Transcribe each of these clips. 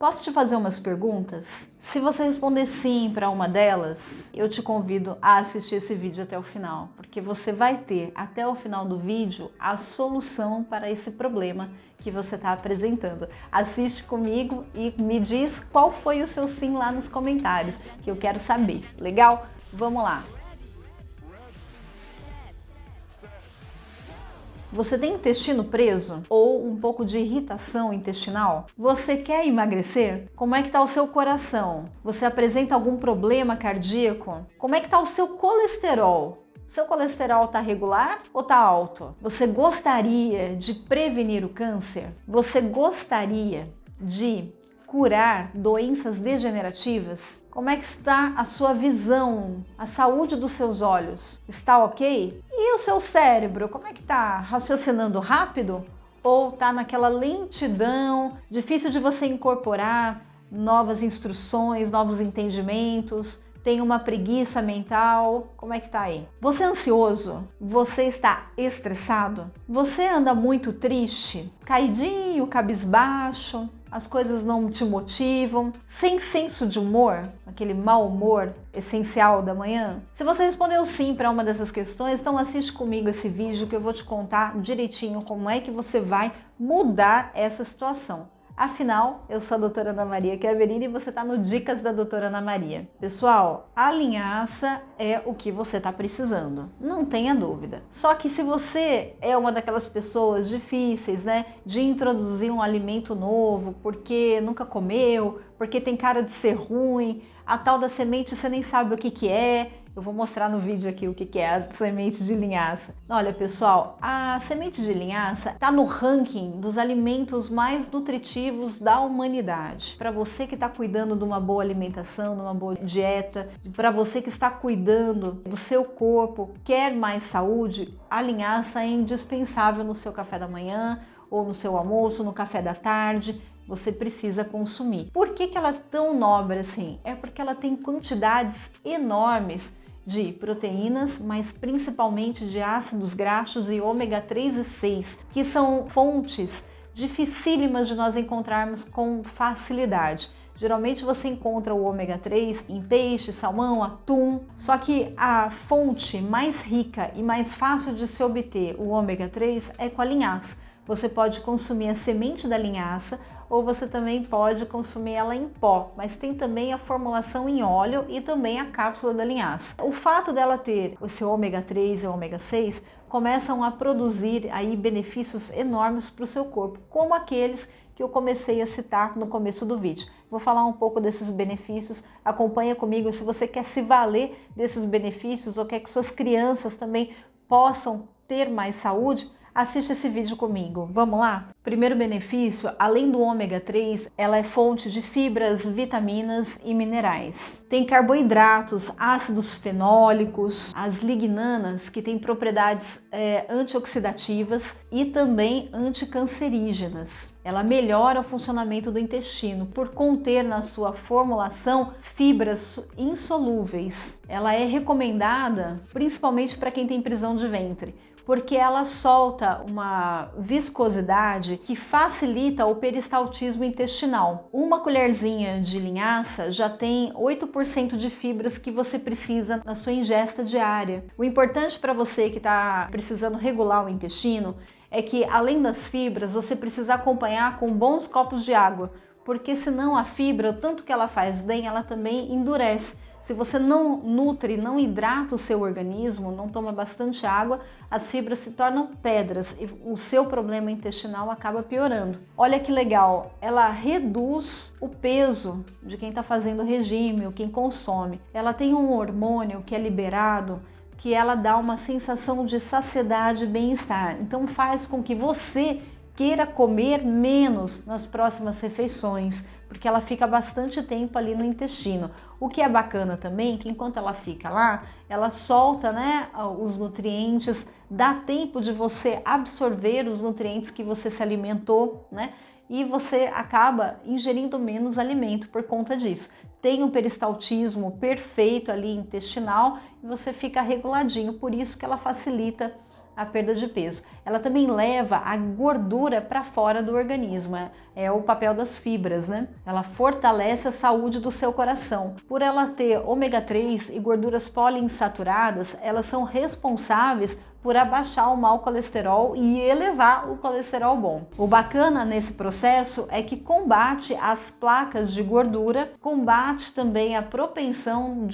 Posso te fazer umas perguntas? Se você responder sim para uma delas, eu te convido a assistir esse vídeo até o final, porque você vai ter até o final do vídeo a solução para esse problema que você está apresentando. Assiste comigo e me diz qual foi o seu sim lá nos comentários, que eu quero saber. Legal? Vamos lá! Você tem intestino preso ou um pouco de irritação intestinal? Você quer emagrecer? Como é que está o seu coração? Você apresenta algum problema cardíaco? Como é que está o seu colesterol? Seu colesterol está regular ou está alto? Você gostaria de prevenir o câncer? Você gostaria de curar doenças degenerativas? Como é que está a sua visão, a saúde dos seus olhos? Está ok? E o seu cérebro, como é que está? Raciocinando rápido? Ou está naquela lentidão, difícil de você incorporar novas instruções, novos entendimentos? Tem uma preguiça mental? Como é que tá aí? Você é ansioso? Você está estressado? Você anda muito triste? Caidinho, cabisbaixo? As coisas não te motivam? Sem senso de humor? Aquele mau humor essencial da manhã? Se você respondeu sim para uma dessas questões, então assiste comigo esse vídeo que eu vou te contar direitinho como é que você vai mudar essa situação. Afinal, eu sou a doutora Ana Maria Chiaverini e você está no Dicas da doutora Ana Maria. Pessoal, a linhaça é o que você está precisando, não tenha dúvida. Só que se você é uma daquelas pessoas difíceis, né, de introduzir um alimento novo porque nunca comeu, porque tem cara de ser ruim, a tal da semente você nem sabe o que é. Eu vou mostrar no vídeo aqui o que é a semente de linhaça. Olha, pessoal, a semente de linhaça está no ranking dos alimentos mais nutritivos da humanidade. Para você que está cuidando de uma boa alimentação, de uma boa dieta, para você que está cuidando do seu corpo, quer mais saúde, a linhaça é indispensável no seu café da manhã, ou no seu almoço, no café da tarde. Você precisa consumir. Por que ela é tão nobre assim? É porque ela tem quantidades enormes de proteínas, mas principalmente de ácidos graxos e ômega 3 e 6, que são fontes dificílimas de nós encontrarmos com facilidade. Geralmente você encontra o ômega 3 em peixe, salmão, atum, só que a fonte mais rica e mais fácil de se obter o ômega 3 é com a linhaça. Você pode consumir a semente da linhaça ou você também pode consumir ela em pó, mas tem também a formulação em óleo e também a cápsula da linhaça. O fato dela ter o seu ômega 3 e o ômega 6 começam a produzir aí benefícios enormes para o seu corpo, como aqueles que eu comecei a citar no começo do vídeo. Vou falar um pouco desses benefícios, acompanha comigo se você quer se valer desses benefícios ou quer que suas crianças também possam ter mais saúde. Assiste esse vídeo comigo, vamos lá? Primeiro benefício, além do ômega 3, ela é fonte de fibras, vitaminas e minerais. Tem carboidratos, ácidos fenólicos, as lignanas, que têm propriedades antioxidativas e também anticancerígenas. Ela melhora o funcionamento do intestino por conter na sua formulação fibras insolúveis. Ela é recomendada principalmente para quem tem prisão de ventre, porque ela solta uma viscosidade que facilita o peristaltismo intestinal. Uma colherzinha de linhaça já tem 8% de fibras que você precisa na sua ingesta diária. O importante para você que está precisando regular o intestino é que, além das fibras, você precisa acompanhar com bons copos de água, porque senão a fibra, o tanto que ela faz bem, ela também endurece. Se você não nutre, não hidrata o seu organismo, não toma bastante água, as fibras se tornam pedras e o seu problema intestinal acaba piorando. Olha que legal, ela reduz o peso de quem está fazendo regime, ou quem consome. Ela tem um hormônio que é liberado, que ela dá uma sensação de saciedade e bem-estar. Então faz com que você queira comer menos nas próximas refeições, porque ela fica bastante tempo ali no intestino. O que é bacana também, que enquanto ela fica lá, ela solta, né, os nutrientes, dá tempo de você absorver os nutrientes que você se alimentou, né? E você acaba ingerindo menos alimento por conta disso. Tem um peristaltismo perfeito ali intestinal e você fica reguladinho, por isso que ela facilita a perda de peso. Ela também leva a gordura para fora do organismo, é o papel das fibras, né? Ela fortalece a saúde do seu coração. Por ela ter ômega 3 e gorduras poliinsaturadas, elas são responsáveis por abaixar o mau colesterol e elevar o colesterol bom. O bacana nesse processo é que combate as placas de gordura, combate também a propensão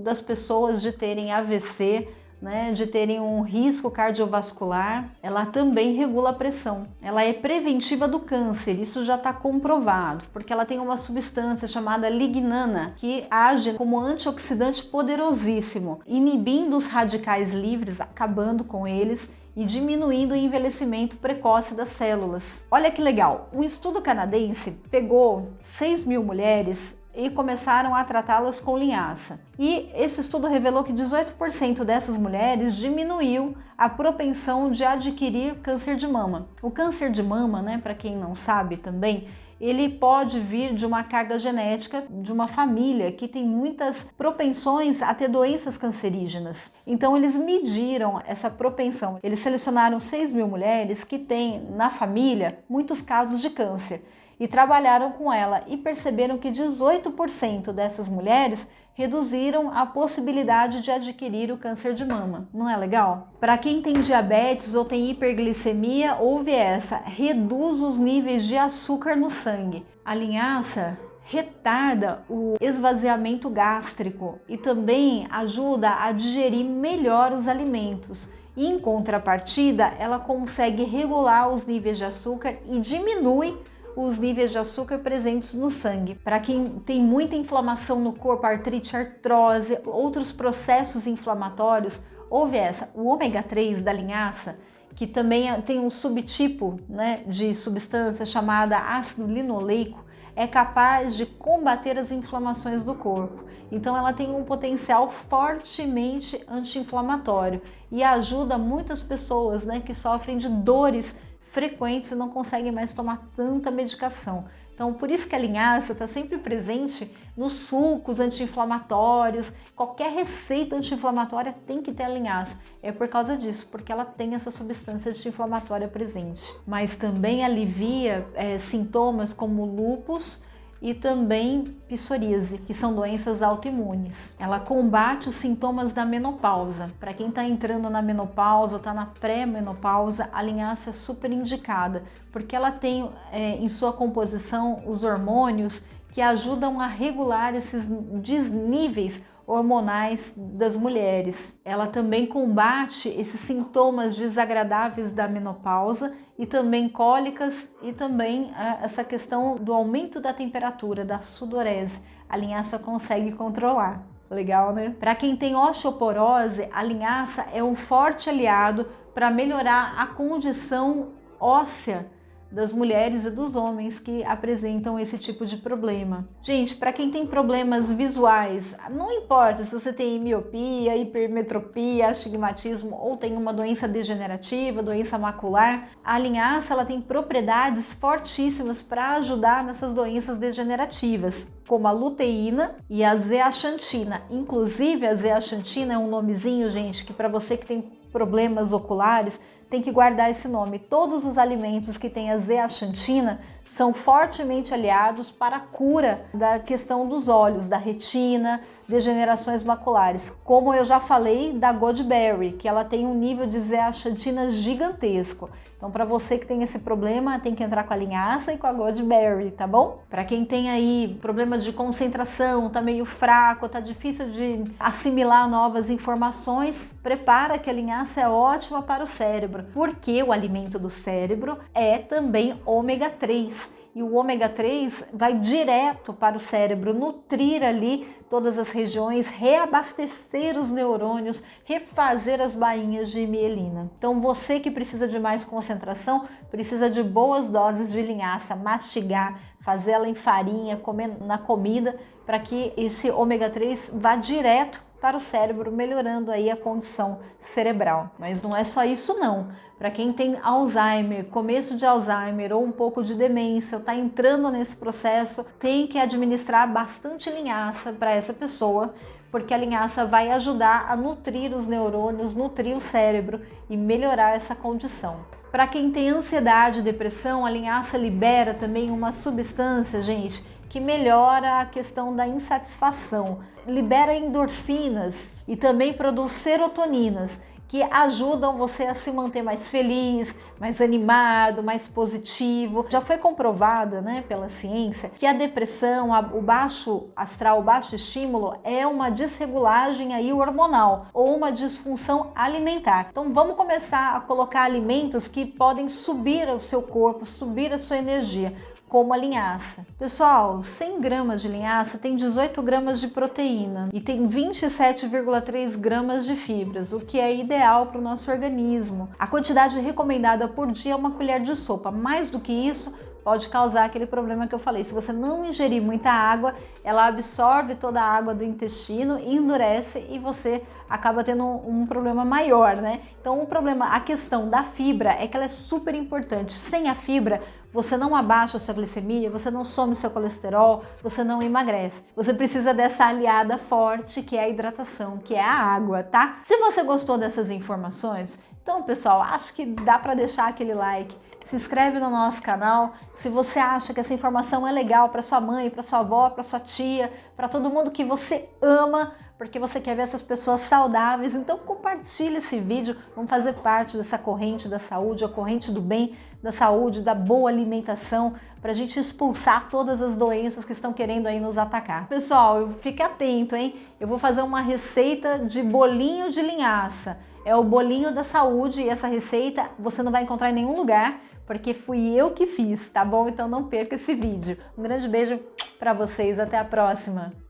das pessoas de terem AVC, né, de terem um risco cardiovascular. Ela também regula a pressão. Ela é preventiva do câncer, isso já está comprovado, porque ela tem uma substância chamada lignana, que age como antioxidante poderosíssimo, inibindo os radicais livres, acabando com eles e diminuindo o envelhecimento precoce das células. Olha que legal, um estudo canadense pegou 6.000 mulheres e começaram a tratá-las com linhaça. E esse estudo revelou que 18% dessas mulheres diminuiu a propensão de adquirir câncer de mama. O câncer de mama, né, para quem não sabe também, ele pode vir de uma carga genética de uma família que tem muitas propensões a ter doenças cancerígenas. Então eles mediram essa propensão. Eles selecionaram 6.000 mulheres que têm na família muitos casos de câncer e trabalharam com ela e perceberam que 18% dessas mulheres reduziram a possibilidade de adquirir o câncer de mama. Não é legal? Para quem tem diabetes ou tem hiperglicemia, ouve essa: reduz os níveis de açúcar no sangue. A linhaça retarda o esvaziamento gástrico e também ajuda a digerir melhor os alimentos. E, em contrapartida, ela consegue regular os níveis de açúcar e diminui os níveis de açúcar presentes no sangue. Para quem tem muita inflamação no corpo, artrite, artrose, outros processos inflamatórios, ouve essa: o ômega 3 da linhaça, que também tem um subtipo, né, de substância chamada ácido linoleico, é capaz de combater as inflamações do corpo. Então ela tem um potencial fortemente anti-inflamatório e ajuda muitas pessoas, né, que sofrem de dores frequentes e não conseguem mais tomar tanta medicação. Então, por isso que a linhaça está sempre presente nos sucos anti-inflamatórios. Qualquer receita anti-inflamatória tem que ter a linhaça. É por causa disso, porque ela tem essa substância anti-inflamatória presente. Mas também alivia sintomas como lúpus e também psoríase, que são doenças autoimunes. Ela combate os sintomas da menopausa. Para quem está entrando na menopausa, está na pré-menopausa, a linhaça é super indicada, porque ela tem em sua composição os hormônios que ajudam a regular esses desníveis hormonais das mulheres. Ela também combate esses sintomas desagradáveis da menopausa e também cólicas e também essa questão do aumento da temperatura, da sudorese. A linhaça consegue controlar. Legal, né? Para quem tem osteoporose, a linhaça é um forte aliado para melhorar a condição óssea das mulheres e dos homens que apresentam esse tipo de problema. Gente, para quem tem problemas visuais, não importa se você tem miopia, hipermetropia, astigmatismo ou tem uma doença degenerativa, doença macular, a linhaça ela tem propriedades fortíssimas para ajudar nessas doenças degenerativas, como a luteína e a zeaxantina. Inclusive, a zeaxantina é um nomezinho, gente, que para você que tem problemas oculares, tem que guardar esse nome. Todos os alimentos que têm a zeaxantina são fortemente aliados para a cura da questão dos olhos, da retina, degenerações maculares. Como eu já falei da Goodberry, que ela tem um nível de zeaxantina gigantesco. Então, para você que tem esse problema, tem que entrar com a linhaça e com a Goodberry, tá bom? Para quem tem aí problema de concentração, tá meio fraco, tá difícil de assimilar novas informações, prepara que a linhaça é ótima para o cérebro, porque o alimento do cérebro é também ômega 3. E o ômega 3 vai direto para o cérebro, nutrir ali todas as regiões, reabastecer os neurônios, refazer as bainhas de mielina. Então você que precisa de mais concentração, precisa de boas doses de linhaça, mastigar, fazer ela em farinha, comer na comida, para que esse ômega 3 vá direto para o cérebro, melhorando aí a condição cerebral. Mas não é só isso não. Para quem tem Alzheimer, começo de Alzheimer ou um pouco de demência, está entrando nesse processo, tem que administrar bastante linhaça para essa pessoa, porque a linhaça vai ajudar a nutrir os neurônios, nutrir o cérebro e melhorar essa condição. Para quem tem ansiedade e depressão, a linhaça libera também uma substância, gente, que melhora a questão da insatisfação. Libera endorfinas e também produz serotoninas, que ajudam você a se manter mais feliz, mais animado, mais positivo. Já foi comprovado, pela ciência, que a depressão, o baixo astral, o baixo estímulo é uma desregulagem aí hormonal ou uma disfunção alimentar. Então vamos começar a colocar alimentos que podem subir o seu corpo, subir a sua energia, como a linhaça. Pessoal, 100 gramas de linhaça tem 18 gramas de proteína e tem 27,3 gramas de fibras, o que é ideal para o nosso organismo. A quantidade recomendada por dia é uma colher de sopa. Mais do que isso, pode causar aquele problema que eu falei. Se você não ingerir muita água, ela absorve toda a água do intestino, endurece e você acaba tendo um problema maior, Então a questão da fibra é que ela é super importante. Sem a fibra, você não abaixa a sua glicemia, você não some o seu colesterol, você não emagrece. Você precisa dessa aliada forte que é a hidratação, que é a água, tá? Se você gostou dessas informações, então, pessoal, acho que dá para deixar aquele like. Se inscreve no nosso canal. Se você acha que essa informação é legal para sua mãe, para sua avó, para sua tia, para todo mundo que você ama, porque você quer ver essas pessoas saudáveis, então compartilha esse vídeo. Vamos fazer parte dessa corrente da saúde, a corrente do bem, da saúde, da boa alimentação, para a gente expulsar todas as doenças que estão querendo aí nos atacar. Pessoal, fique atento, hein? Eu vou fazer uma receita de bolinho de linhaça. É o bolinho da saúde e essa receita você não vai encontrar em nenhum lugar, porque fui eu que fiz, tá bom? Então não perca esse vídeo. Um grande beijo para vocês, até a próxima!